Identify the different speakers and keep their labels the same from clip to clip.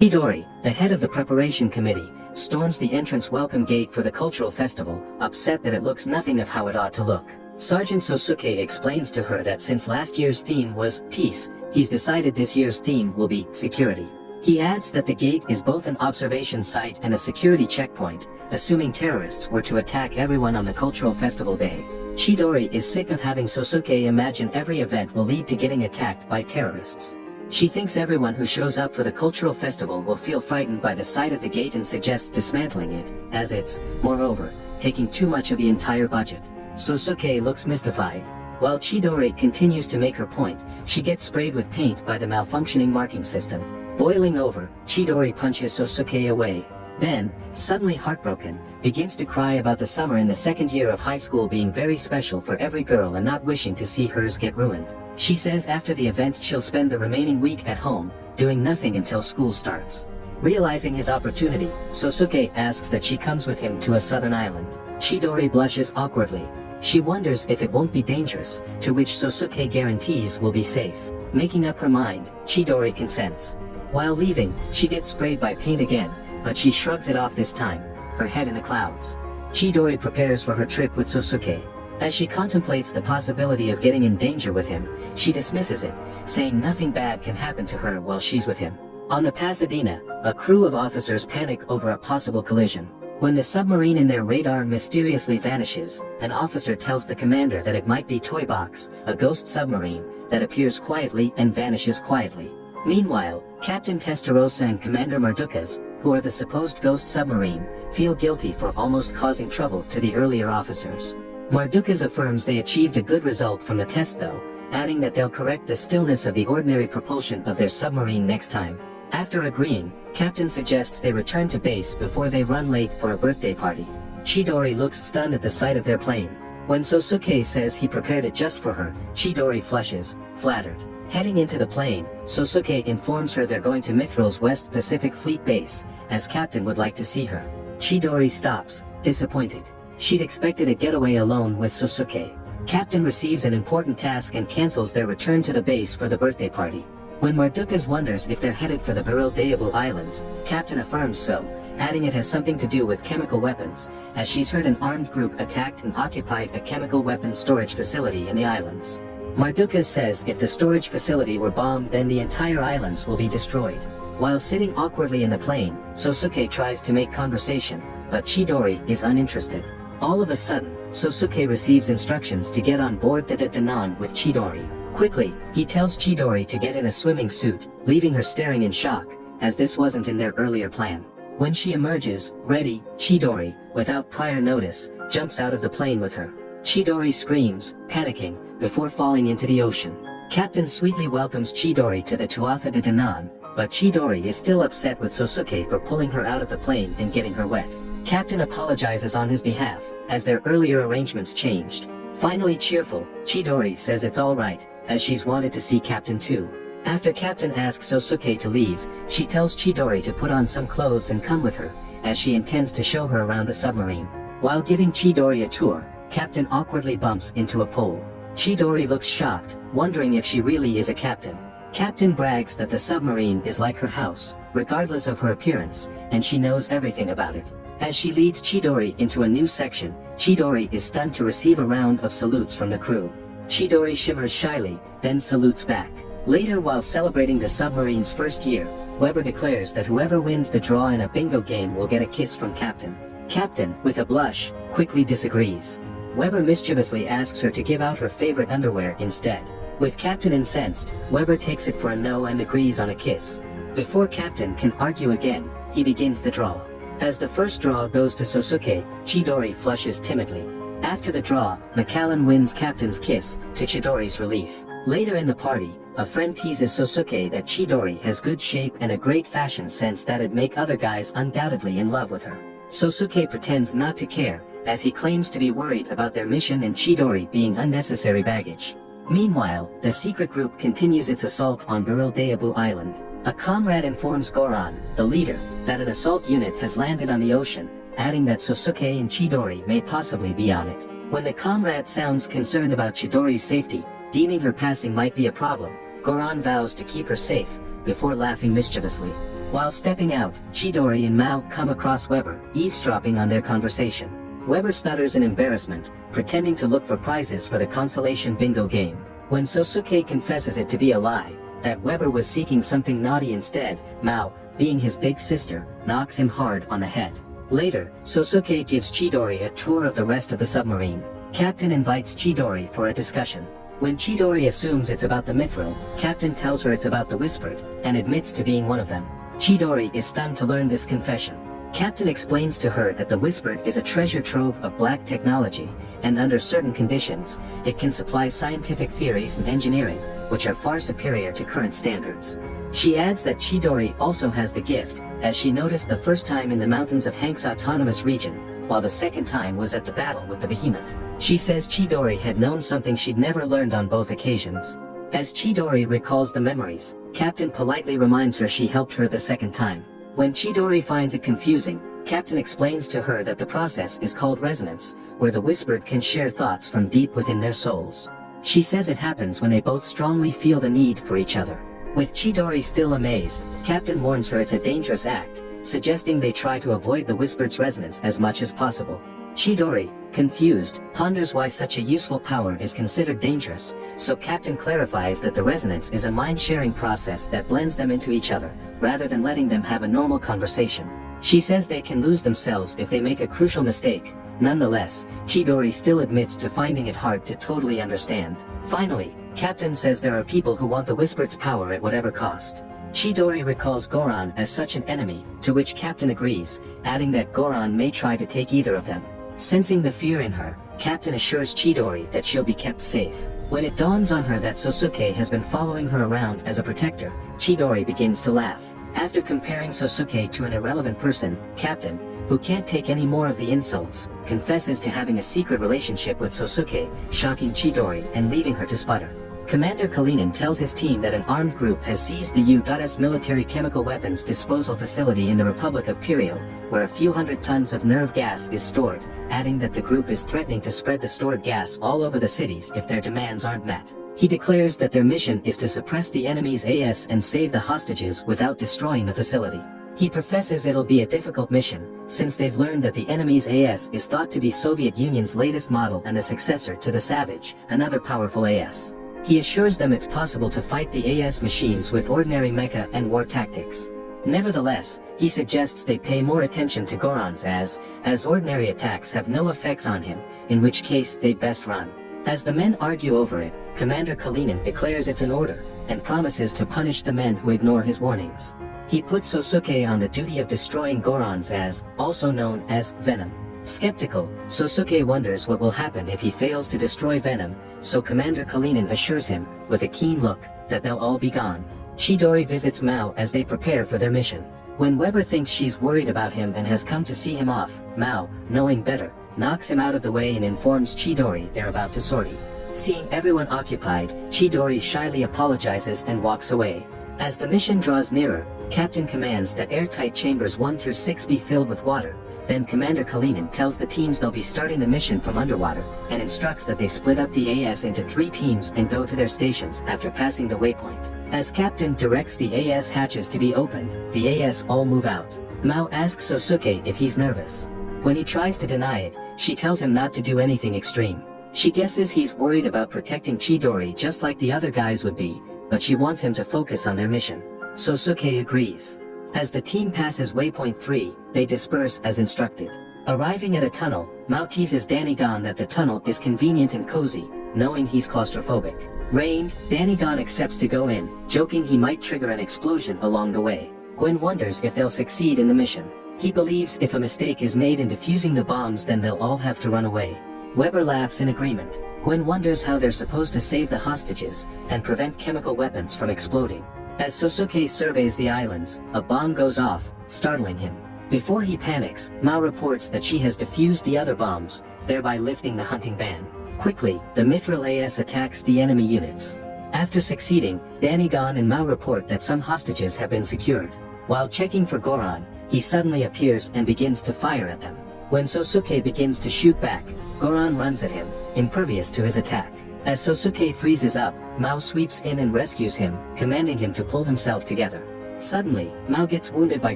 Speaker 1: Chidori, the head of the preparation committee, storms the entrance welcome gate for the cultural festival, upset that it looks nothing of how it ought to look. Sergeant Sosuke explains to her that since last year's theme was peace, he's decided this year's theme will be security. He adds that the gate is both an observation site and a security checkpoint, assuming terrorists were to attack everyone on the cultural festival day. Chidori is sick of having Sosuke imagine every event will lead to getting attacked by terrorists. She thinks everyone who shows up for the cultural festival will feel frightened by the sight of the gate and suggests dismantling it, as it's, moreover, taking too much of the entire budget. Sosuke looks mystified. While Chidori continues to make her point, she gets sprayed with paint by the malfunctioning marking system. Boiling over, Chidori punches Sosuke away. Then, suddenly heartbroken, begins to cry about the summer in the second year of high school being very special for every girl and not wishing to see hers get ruined. She says after the event she'll spend the remaining week at home, doing nothing until school starts. Realizing his opportunity, Sosuke asks that she comes with him to a southern island. Chidori blushes awkwardly. She wonders if it won't be dangerous, to which Sosuke guarantees will be safe. Making up her mind, Chidori consents. While leaving, she gets sprayed by paint again, but she shrugs it off this time, her head in the clouds. Chidori prepares for her trip with Sosuke. As she contemplates the possibility of getting in danger with him, she dismisses it, saying nothing bad can happen to her while she's with him. On the Pasadena, a crew of officers panic over a possible collision. When the submarine in their radar mysteriously vanishes, an officer tells the commander that it might be Toy Box, a ghost submarine, that appears quietly and vanishes quietly. Meanwhile, Captain Testarossa and Commander Mardukas, who are the supposed ghost submarine, feel guilty for almost causing trouble to the earlier officers. Mardukas affirms they achieved a good result from the test though, adding that they'll correct the stillness of the ordinary propulsion of their submarine next time. After agreeing, Captain suggests they return to base before they run late for a birthday party. Chidori looks stunned at the sight of their plane. When Sosuke says he prepared it just for her, Chidori flushes, flattered. Heading into the plane, Sosuke informs her they're going to Mithril's West Pacific Fleet Base, as Captain would like to see her. Chidori stops, disappointed. She'd expected a getaway alone with Sosuke. Captain receives an important task and cancels their return to the base for the birthday party. When Mardukas wonders if they're headed for the Beryl Islands, Captain affirms so, adding it has something to do with chemical weapons, as she's heard an armed group attacked and occupied a chemical weapons storage facility in the islands. Mardukas says if the storage facility were bombed then the entire islands will be destroyed. While sitting awkwardly in the plane, Sosuke tries to make conversation, but Chidori is uninterested. All of a sudden, Sosuke receives instructions to get on board the Danan with Chidori. Quickly, he tells Chidori to get in a swimming suit, leaving her staring in shock, as this wasn't in their earlier plan. When she emerges, ready, Chidori, without prior notice, jumps out of the plane with her. Chidori screams, panicking, before falling into the ocean. Captain sweetly welcomes Chidori to the Tuatha de Danann, but Chidori is still upset with Sosuke for pulling her out of the plane and getting her wet. Captain apologizes on his behalf, as their earlier arrangements changed. Finally cheerful, Chidori says it's alright, as she's wanted to see Captain too. After Captain asks Sosuke to leave, she tells Chidori to put on some clothes and come with her, as she intends to show her around the submarine. While giving Chidori a tour, Captain awkwardly bumps into a pole. Chidori looks shocked, wondering if she really is a captain. Captain brags that the submarine is like her house, regardless of her appearance, and she knows everything about it. As she leads Chidori into a new section, Chidori is stunned to receive a round of salutes from the crew. Chidori shimmers shyly, then salutes back. Later, while celebrating the submarine's first year, Weber declares that whoever wins the draw in a bingo game will get a kiss from Captain. Captain, with a blush, quickly disagrees. Weber mischievously asks her to give out her favorite underwear instead. With Captain incensed, Weber takes it for a no and agrees on a kiss. Before Captain can argue again, he begins the draw. As the first draw goes to Sosuke, Chidori flushes timidly. After the draw, Macallan wins Captain's kiss, to Chidori's relief. Later in the party, a friend teases Sosuke that Chidori has good shape and a great fashion sense that'd make other guys undoubtedly in love with her. Sosuke pretends not to care, as he claims to be worried about their mission and Chidori being unnecessary baggage. Meanwhile, the secret group continues its assault on Beryl Island. A comrade informs Goran, the leader, that an assault unit has landed on the ocean, adding that Sosuke and Chidori may possibly be on it. When the comrade sounds concerned about Chidori's safety, deeming her passing might be a problem, Goran vows to keep her safe, before laughing mischievously. While stepping out, Chidori and Mao come across Weber, eavesdropping on their conversation. Weber stutters in embarrassment, pretending to look for prizes for the consolation bingo game. When Sosuke confesses it to be a lie, that Weber was seeking something naughty instead, Mao, being his big sister, knocks him hard on the head. Later, Sosuke gives Chidori a tour of the rest of the submarine. Captain invites Chidori for a discussion. When Chidori assumes it's about the mithril, Captain tells her it's about the whispered, and admits to being one of them. Chidori is stunned to learn this confession. Captain explains to her that the whispered is a treasure trove of black technology, and under certain conditions, it can supply scientific theories and engineering, which are far superior to current standards. She adds that Chidori also has the gift, as she noticed the first time in the mountains of Hank's autonomous region, while the second time was at the battle with the behemoth. She says Chidori had known something she'd never learned on both occasions. As Chidori recalls the memories, Captain politely reminds her she helped her the second time. When Chidori finds it confusing, Captain explains to her that the process is called resonance, where the whispered can share thoughts from deep within their souls. She says it happens when they both strongly feel the need for each other. With Chidori still amazed, Captain warns her it's a dangerous act, suggesting they try to avoid the whispered's resonance as much as possible. Chidori, confused, ponders why such a useful power is considered dangerous, so Captain clarifies that the resonance is a mind-sharing process that blends them into each other, rather than letting them have a normal conversation. She says they can lose themselves if they make a crucial mistake. Nonetheless, Chidori still admits to finding it hard to totally understand. Finally, Captain says there are people who want the whispered's power at whatever cost. Chidori recalls Goron as such an enemy, to which Captain agrees, adding that Goron may try to take either of them. Sensing the fear in her, Captain assures Chidori that she'll be kept safe. When it dawns on her that Sosuke has been following her around as a protector, Chidori begins to laugh. After comparing Sosuke to an irrelevant person, Captain, who can't take any more of the insults, confesses to having a secret relationship with Sosuke, shocking Chidori and leaving her to sputter. Commander Kalinin tells his team that an armed group has seized the U.S. military chemical weapons disposal facility in the Republic of Curio, where a few hundred tons of nerve gas is stored, adding that the group is threatening to spread the stored gas all over the cities if their demands aren't met. He declares that their mission is to suppress the enemy's AS and save the hostages without destroying the facility. He professes it'll be a difficult mission, since they've learned that the enemy's AS is thought to be Soviet Union's latest model and the successor to the Savage, another powerful AS. He assures them it's possible to fight the AS machines with ordinary mecha and war tactics. Nevertheless, he suggests they pay more attention to Goron's as ordinary attacks have no effects on him, in which case they'd best run. As the men argue over it, Commander Kalinin declares it's an order, and promises to punish the men who ignore his warnings. He puts Sosuke on the duty of destroying Goron's as, also known as Venom. Skeptical, Sosuke wonders what will happen if he fails to destroy Venom, so Commander Kalinin assures him, with a keen look, that they'll all be gone. Chidori visits Mao as they prepare for their mission. When Weber thinks she's worried about him and has come to see him off, Mao, knowing better, knocks him out of the way and informs Chidori they're about to sortie. Seeing everyone occupied, Chidori shyly apologizes and walks away. As the mission draws nearer, Captain commands that airtight chambers 1 through 6 be filled with water. Then Commander Kalinin tells the teams they'll be starting the mission from underwater, and instructs that they split up the AS into 3 teams and go to their stations after passing the waypoint. As Captain directs the AS hatches to be opened, the AS all move out. Mao asks Sosuke if he's nervous. When he tries to deny it, she tells him not to do anything extreme. She guesses he's worried about protecting Chidori just like the other guys would be, but she wants him to focus on their mission. Sosuke agrees. As the team passes waypoint 3, they disperse as instructed. Arriving at a tunnel, Mao teases Danigon that the tunnel is convenient and cozy, knowing he's claustrophobic. Rained, Danigon accepts to go in, joking he might trigger an explosion along the way. Gwen wonders if they'll succeed in the mission. He believes if a mistake is made in defusing the bombs then they'll all have to run away. Weber laughs in agreement. Gwen wonders how they're supposed to save the hostages and prevent chemical weapons from exploding. As Sosuke surveys the islands, a bomb goes off, startling him. Before he panics, Mao reports that she has defused the other bombs, thereby lifting the hunting ban. Quickly, the Mithril AS attacks the enemy units. After succeeding, Danigon and Mao report that some hostages have been secured. While checking for Goron, he suddenly appears and begins to fire at them. When Sosuke begins to shoot back, Goron runs at him, impervious to his attack. As Sosuke freezes up, Mao sweeps in and rescues him, commanding him to pull himself together. Suddenly, Mao gets wounded by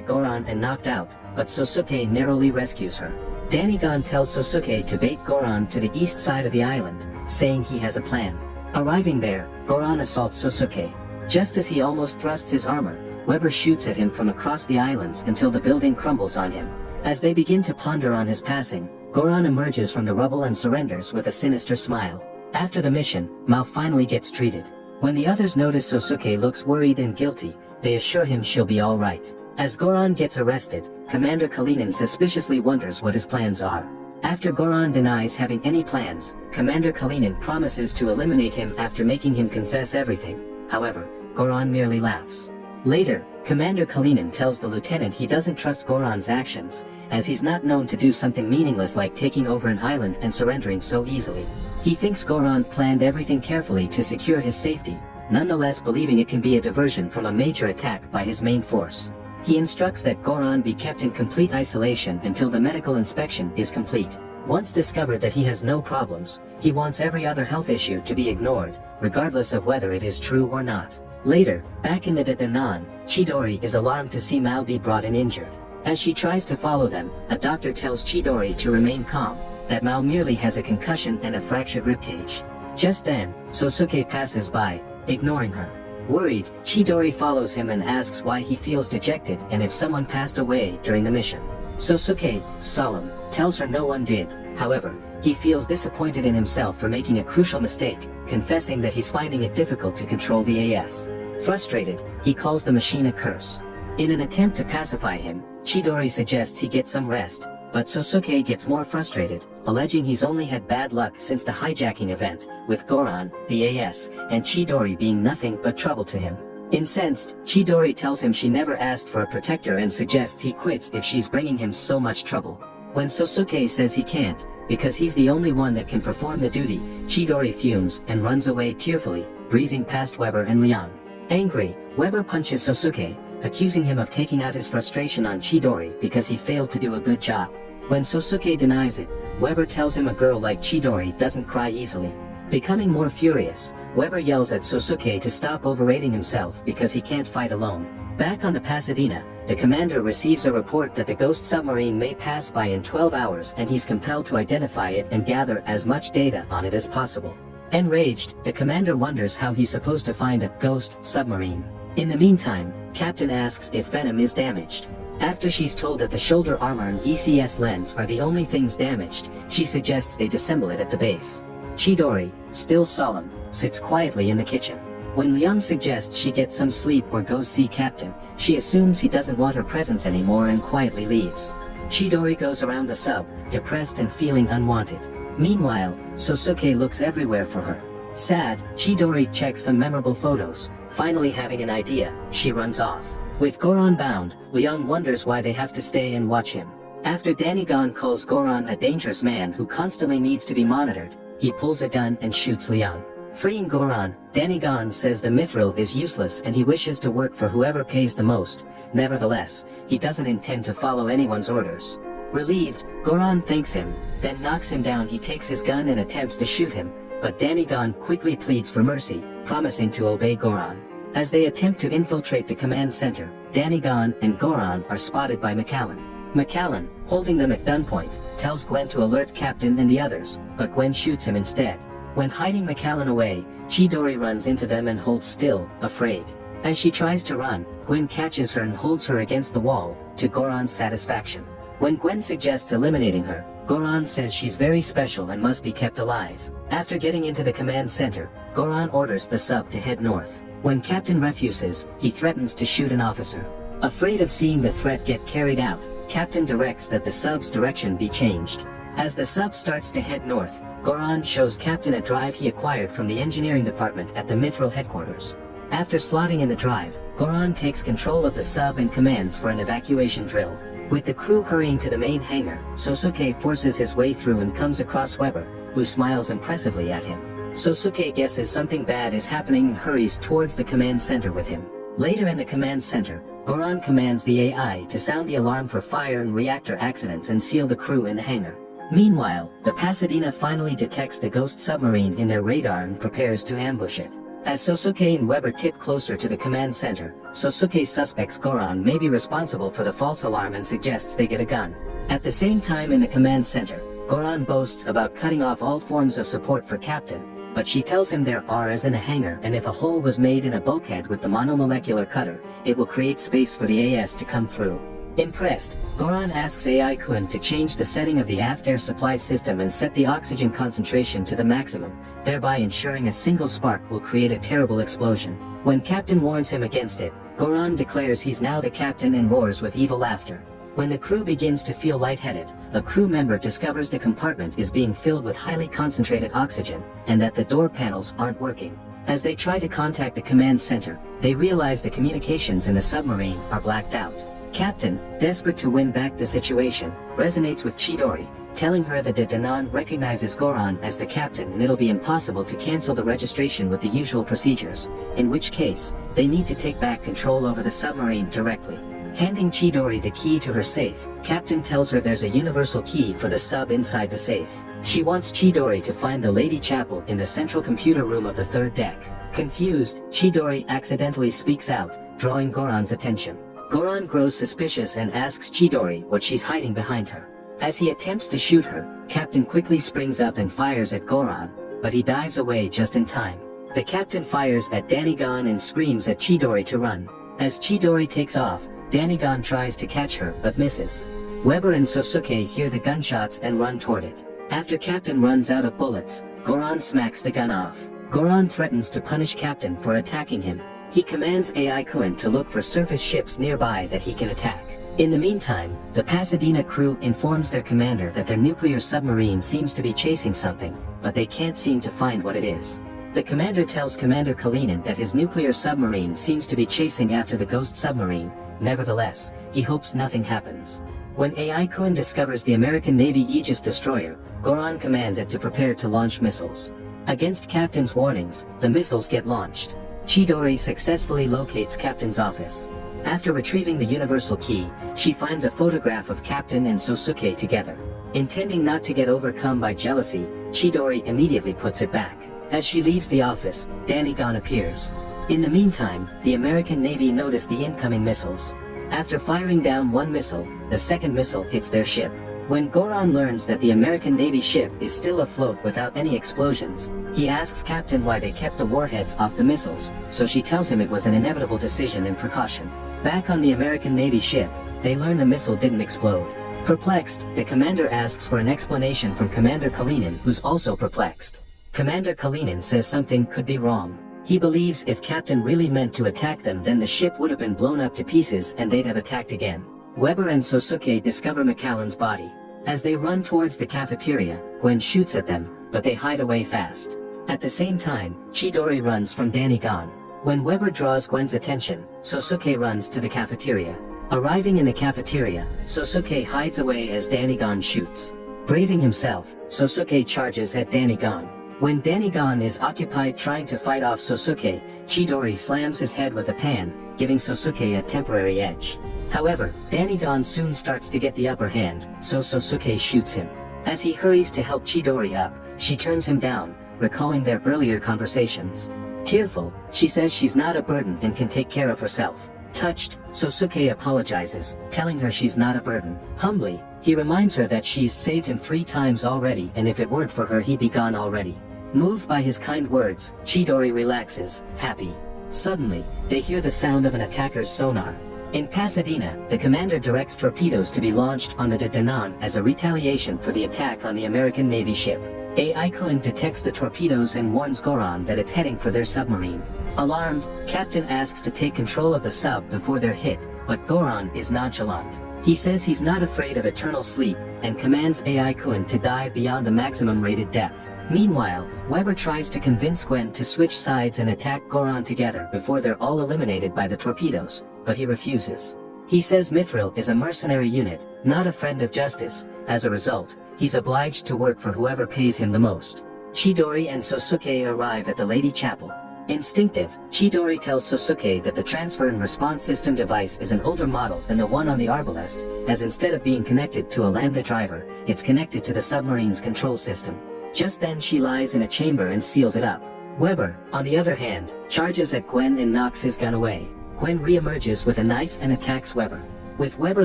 Speaker 1: Goran and knocked out, but Sosuke narrowly rescues her. Danigon tells Sosuke to bait Goran to the east side of the island, saying he has a plan. Arriving there, Goran assaults Sosuke. Just as he almost thrusts his armor, Weber shoots at him from across the islands until the building crumbles on him. As they begin to ponder on his passing, Goran emerges from the rubble and surrenders with a sinister smile. After the mission, Mao finally gets treated. When the others notice Sosuke looks worried and guilty, they assure him she'll be alright. As Goran gets arrested, Commander Kalinin suspiciously wonders what his plans are. After Goran denies having any plans, Commander Kalinin promises to eliminate him after making him confess everything. However, Goran merely laughs. Later, Commander Kalinin tells the lieutenant he doesn't trust Goran's actions, as he's not known to do something meaningless like taking over an island and surrendering so easily. He thinks Goran planned everything carefully to secure his safety, nonetheless believing it can be a diversion from a major attack by his main force. He instructs that Goran be kept in complete isolation until the medical inspection is complete. Once discovered that he has no problems, he wants every other health issue to be ignored, regardless of whether it is true or not. Later, back in the Danan, Chidori is alarmed to see Mao be brought in injured. As she tries to follow them, a doctor tells Chidori to remain calm, that Mao merely has a concussion and a fractured ribcage. Just then, Sosuke passes by, ignoring her. Worried, Chidori follows him and asks why he feels dejected and if someone passed away during the mission. Sosuke, solemn, tells her no one did. However, he feels disappointed in himself for making a crucial mistake, confessing that he's finding it difficult to control the AS. Frustrated, he calls the machine a curse. In an attempt to pacify him, Chidori suggests he get some rest, but Sosuke gets more frustrated, alleging he's only had bad luck since the hijacking event, with Goran, the AS, and Chidori being nothing but trouble to him. Incensed, Chidori tells him she never asked for a protector and suggests he quits if she's bringing him so much trouble. When Sosuke says he can't, because he's the only one that can perform the duty, Chidori fumes and runs away tearfully, breezing past Weber and Liang. Angry, Weber punches Sosuke, accusing him of taking out his frustration on Chidori because he failed to do a good job. When Sosuke denies it, Weber tells him a girl like Chidori doesn't cry easily. Becoming more furious, Weber yells at Sosuke to stop overrating himself because he can't fight alone. Back on the Pasadena, the commander receives a report that the ghost submarine may pass by in 12 hours and he's compelled to identify it and gather as much data on it as possible. Enraged, the commander wonders how he's supposed to find a ghost submarine. In the meantime, Captain asks if Venom is damaged. After she's told that the shoulder armor and ECS lens are the only things damaged, she suggests they disassemble it at the base. Chidori, still solemn, sits quietly in the kitchen. When Liang suggests she get some sleep or go see Captain, she assumes he doesn't want her presence anymore and quietly leaves. Chidori goes around the sub, depressed and feeling unwanted. Meanwhile, Sosuke looks everywhere for her. Sad, Chidori checks some memorable photos. Finally having an idea, she runs off. With Goran bound, Liang wonders why they have to stay and watch him. After Danigon calls Goran a dangerous man who constantly needs to be monitored, he pulls a gun and shoots Liang. Freeing Goran, Danigon says the mithril is useless and he wishes to work for whoever pays the most. Nevertheless, he doesn't intend to follow anyone's orders. Relieved, Goran thanks him, then knocks him down. He takes his gun and attempts to shoot him, but Danigon quickly pleads for mercy, promising to obey Goran. As they attempt to infiltrate the command center, Danigon and Goran are spotted by McAllen. McAllen, holding them at gunpoint, tells Gwen to alert Captain and the others, but Gwen shoots him instead. When hiding McAllen away, Chidori runs into them and holds still, afraid. As she tries to run, Gwen catches her and holds her against the wall, to Goran's satisfaction. When Gwen suggests eliminating her, Goran says she's very special and must be kept alive. After getting into the command center, Goran orders the sub to head north. When Captain refuses, he threatens to shoot an officer. Afraid of seeing the threat get carried out, Captain directs that the sub's direction be changed. As the sub starts to head north, Goran shows Captain a drive he acquired from the engineering department at the Mithril headquarters. After slotting in the drive, Goran takes control of the sub and commands for an evacuation drill. With the crew hurrying to the main hangar, Sosuke forces his way through and comes across Weber, who smiles impressively at him. Sosuke guesses something bad is happening and hurries towards the command center with him. Later in the command center, Goran commands the AI to sound the alarm for fire and reactor accidents and seal the crew in the hangar. Meanwhile, the Pasadena finally detects the ghost submarine in their radar and prepares to ambush it. As Sosuke and Weber tip closer to the command center, Sosuke suspects Goran may be responsible for the false alarm and suggests they get a gun. At the same time in the command center, Goran boasts about cutting off all forms of support for Captain, but she tells him there are as in a hangar, and if a hole was made in a bulkhead with the monomolecular cutter, it will create space for the AS to come through. Impressed, Goran asks AI-kun to change the setting of the aft air supply system and set the oxygen concentration to the maximum, thereby ensuring a single spark will create a terrible explosion. When Captain warns him against it, Goran declares he's now the captain and roars with evil laughter. When the crew begins to feel lightheaded, a crew member discovers the compartment is being filled with highly concentrated oxygen, and that the door panels aren't working. As they try to contact the command center, they realize the communications in the submarine are blacked out. Captain, desperate to win back the situation, resonates with Chidori, telling her that the Danan recognizes Goran as the captain and it'll be impossible to cancel the registration with the usual procedures, in which case, they need to take back control over the submarine directly. Handing Chidori the key to her safe, Captain tells her there's a universal key for the sub inside the safe. She wants Chidori to find the Lady Chapel in the central computer room of the third deck. Confused, Chidori accidentally speaks out, drawing Goran's attention. Goran grows suspicious and asks Chidori what she's hiding behind her. As he attempts to shoot her, Captain quickly springs up and fires at Goran, but he dives away just in time. The captain fires at Danigon and screams at Chidori to run. As Chidori takes off, Danigon tries to catch her but misses. Weber and Sosuke hear the gunshots and run toward it. After Captain runs out of bullets, Goran smacks the gun off. Goran threatens to punish Captain for attacking him. He commands AI-kun to look for surface ships nearby that he can attack. In the meantime, the Pasadena crew informs their commander that their nuclear submarine seems to be chasing something, but they can't seem to find what it is. The commander tells Commander Kalinin that his nuclear submarine seems to be chasing after the ghost submarine. Nevertheless, he hopes nothing happens. When AI-kun discovers the American Navy Aegis destroyer, Goran commands it to prepare to launch missiles. Against Captain's warnings, the missiles get launched. Chidori successfully locates Captain's office. After retrieving the universal key, she finds a photograph of Captain and Sosuke together. Intending not to get overcome by jealousy, Chidori immediately puts it back. As she leaves the office, Danigon appears. In the meantime, the American Navy notice the incoming missiles. After firing down one missile, the second missile hits their ship. When Goran learns that the American Navy ship is still afloat without any explosions, he asks Captain why they kept the warheads off the missiles, so she tells him it was an inevitable decision and precaution. Back on the American Navy ship, they learn the missile didn't explode. Perplexed, the commander asks for an explanation from Commander Kalinin, who's also perplexed. Commander Kalinin says something could be wrong. He believes if Captain really meant to attack them, then the ship would have been blown up to pieces and they'd have attacked again. Weber and Sosuke discover McAllen's body. As they run towards the cafeteria, Gwen shoots at them, but they hide away fast. At the same time, Chidori runs from Danigon. When Weber draws Gwen's attention, Sosuke runs to the cafeteria. Arriving in the cafeteria, Sosuke hides away as Danigon shoots. Braving himself, Sosuke charges at Danigon. When Danigon is occupied trying to fight off Sosuke, Chidori slams his head with a pan, giving Sosuke a temporary edge. However, Danigon soon starts to get the upper hand, so Sosuke shoots him. As he hurries to help Chidori up, she turns him down, recalling their earlier conversations. Tearful, she says she's not a burden and can take care of herself. Touched, Sosuke apologizes, telling her she's not a burden. Humbly, he reminds her that she's saved him 3 times already, and if it weren't for her he'd be gone already. Moved by his kind words, Chidori relaxes, happy. Suddenly, they hear the sound of an attacker's sonar. In Pasadena, the commander directs torpedoes to be launched on the Danan as a retaliation for the attack on the American Navy ship. AI-kun detects the torpedoes and warns Goran that it's heading for their submarine. Alarmed, Captain asks to take control of the sub before they're hit, but Goran is nonchalant. He says he's not afraid of eternal sleep, and commands AI-kun to dive beyond the maximum rated depth. Meanwhile, Weber tries to convince Gwen to switch sides and attack Goran together before they're all eliminated by the torpedoes, but he refuses. He says Mithril is a mercenary unit, not a friend of justice. As a result, he's obliged to work for whoever pays him the most. Chidori and Sosuke arrive at the Lady Chapel. Instinctive, Chidori tells Sosuke that the transfer and response system device is an older model than the one on the Arbalest, as instead of being connected to a Lambda driver, it's connected to the submarine's control system. Just then she lies in a chamber and seals it up. Weber, on the other hand, charges at Gwen and knocks his gun away. Gwen re-emerges with a knife and attacks Weber. With Weber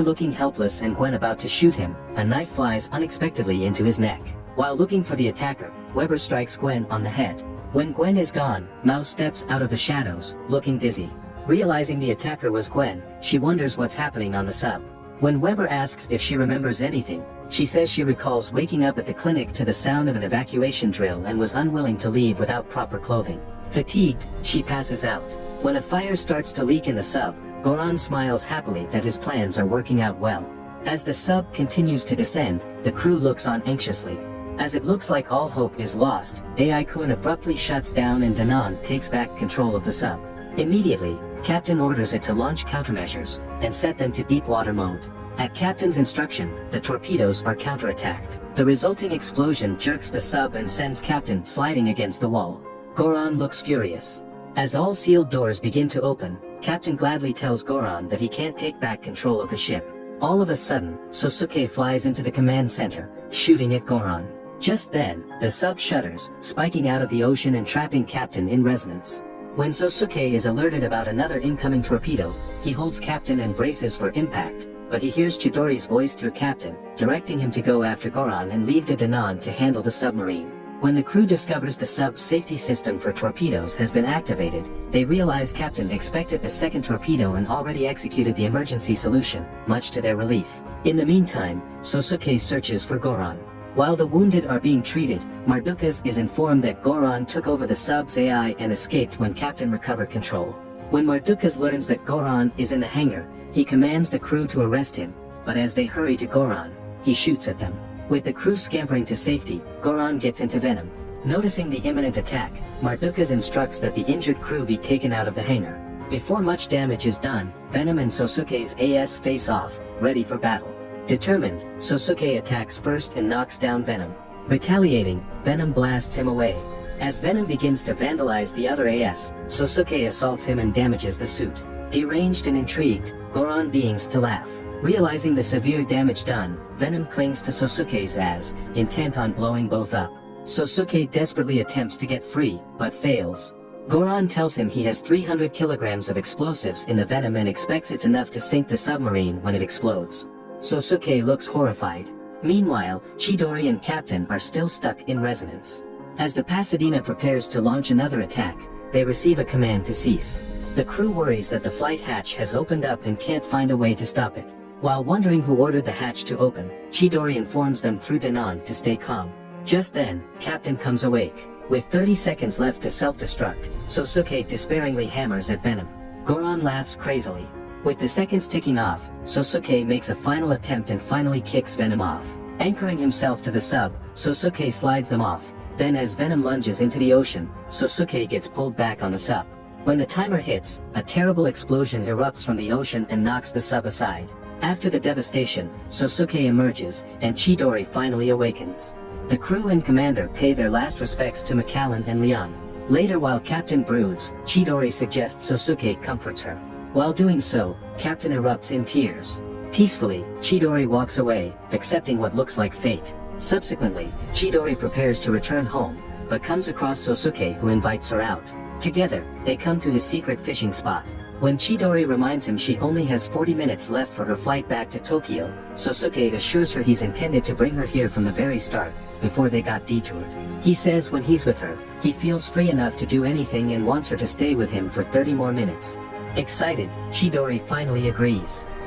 Speaker 1: looking helpless and Gwen about to shoot him, a knife flies unexpectedly into his neck. While looking for the attacker, Weber strikes Gwen on the head. When Gwen is gone, Mouse steps out of the shadows, looking dizzy. Realizing the attacker was Gwen, she wonders what's happening on the sub. When Weber asks if she remembers anything, she says she recalls waking up at the clinic to the sound of an evacuation drill and was unwilling to leave without proper clothing. Fatigued, she passes out. When a fire starts to leak in the sub, Goran smiles happily that his plans are working out well. As the sub continues to descend, the crew looks on anxiously. As it looks like all hope is lost, AI-kun abruptly shuts down and Danan takes back control of the sub. Immediately, Captain orders it to launch countermeasures and set them to deep water mode. At Captain's instruction, the torpedoes are counterattacked. The resulting explosion jerks the sub and sends Captain sliding against the wall. Goran looks furious. As all sealed doors begin to open, Captain gladly tells Goran that he can't take back control of the ship. All of a sudden, Sosuke flies into the command center, shooting at Goran. Just then, the sub shudders, spiking out of the ocean and trapping Captain in resonance. When Sosuke is alerted about another incoming torpedo, he holds Captain and braces for impact, but he hears Chidori's voice through Captain, directing him to go after Goran and leave to Danan to handle the submarine. When the crew discovers the sub's safety system for torpedoes has been activated, they realize Captain expected the second torpedo and already executed the emergency solution, much to their relief. In the meantime, Sosuke searches for Goran. While the wounded are being treated, Mardukas is informed that Goran took over the sub's AI and escaped when Captain recovered control. When Mardukas learns that Goran is in the hangar, he commands the crew to arrest him, but as they hurry to Goran, he shoots at them. With the crew scampering to safety, Goran gets into Venom. Noticing the imminent attack, Mardukas instructs that the injured crew be taken out of the hangar. Before much damage is done, Venom and Sosuke's AS face off, ready for battle. Determined, Sosuke attacks first and knocks down Venom. Retaliating, Venom blasts him away. As Venom begins to vandalize the other AS, Sosuke assaults him and damages the suit. Deranged and intrigued, Goran begins to laugh. Realizing the severe damage done, Venom clings to Sosuke's as, intent on blowing both up. Sosuke desperately attempts to get free, but fails. Goran tells him he has 300 kilograms of explosives in the Venom and expects it's enough to sink the submarine when it explodes. Sosuke looks horrified. Meanwhile, Chidori and Captain are still stuck in resonance. As the Pasadena prepares to launch another attack, they receive a command to cease. The crew worries that the flight hatch has opened up and can't find a way to stop it. While wondering who ordered the hatch to open, Chidori informs them through Danan to stay calm. Just then, Captain comes awake. With 30 seconds left to self-destruct, Sosuke despairingly hammers at Venom. Goran laughs crazily. With the seconds ticking off, Sosuke makes a final attempt and finally kicks Venom off. Anchoring himself to the sub, Sosuke slides them off. Then as Venom lunges into the ocean, Sosuke gets pulled back on the sub. When the timer hits, a terrible explosion erupts from the ocean and knocks the sub aside. After the devastation, Sosuke emerges, and Chidori finally awakens. The crew and commander pay their last respects to Macallan and Leon. Later, while Captain broods, Chidori suggests Sosuke comforts her. While doing so, Captain erupts in tears. Peacefully, Chidori walks away, accepting what looks like fate. Subsequently, Chidori prepares to return home, but comes across Sosuke who invites her out. Together, they come to his secret fishing spot. When Chidori reminds him she only has 40 minutes left for her flight back to Tokyo, Sosuke assures her he's intended to bring her here from the very start, before they got detoured. He says when he's with her, he feels free enough to do anything and wants her to stay with him for 30 more minutes. Excited, Chidori finally agrees.